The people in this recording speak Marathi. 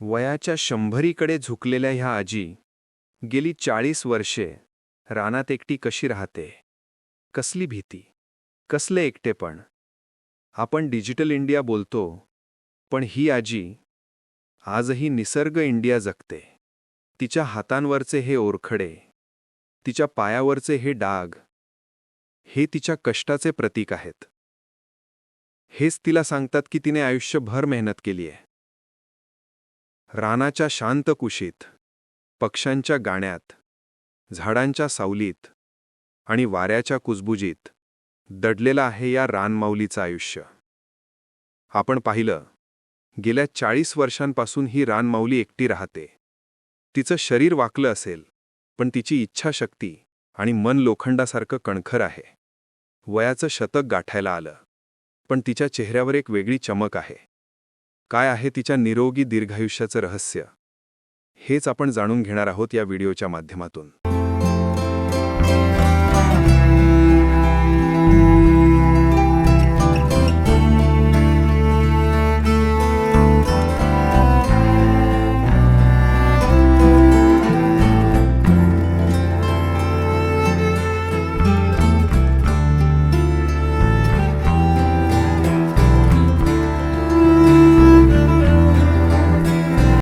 वयाच्या 100कडे झुकलेल्या ह्या आजी गेली 40 वर्षे रानात एकटी कशी राहते. कसली भीती, कसले एकटेपण. आपण डिजिटल इंडिया बोलतो, पण ही आजी आजही निसर्ग इंडिया जगते. तिच्या हातांवरचे हे ओरखडे, तिच्या पायावरचे हे डाग, हे तिच्या कष्टाचे प्रतीक आहेत. हेच तिला सांगतात की तिने आयुष्यभर मेहनत केली आहे. रानाच्या शांत कुशीत, पक्ष्यांच्या गाण्यात, झाडांच्या सावलीत आणि वाऱ्याच्या कुजबुजीत दडलेलं आहे या रानमाऊलीचं आयुष्य. आपण पाहिलं, गेल्या 40 वर्षांपासून ही रानमाऊली एकटी राहते. तिचं शरीर वाकलं असेल, पण तिची इच्छाशक्ती आणि मन लोखंडासारखं कणखर आहे. वयाचं शतक गाठायला आलं, पण तिच्या चेहऱ्यावर एक वेगळी चमक आहे. काय आहे तिच्या निरोगी दीर्घायुष्याचं रहस्य, हेच आपण जाणून घेणार आहोत या व्हिडिओच्या माध्यमातून.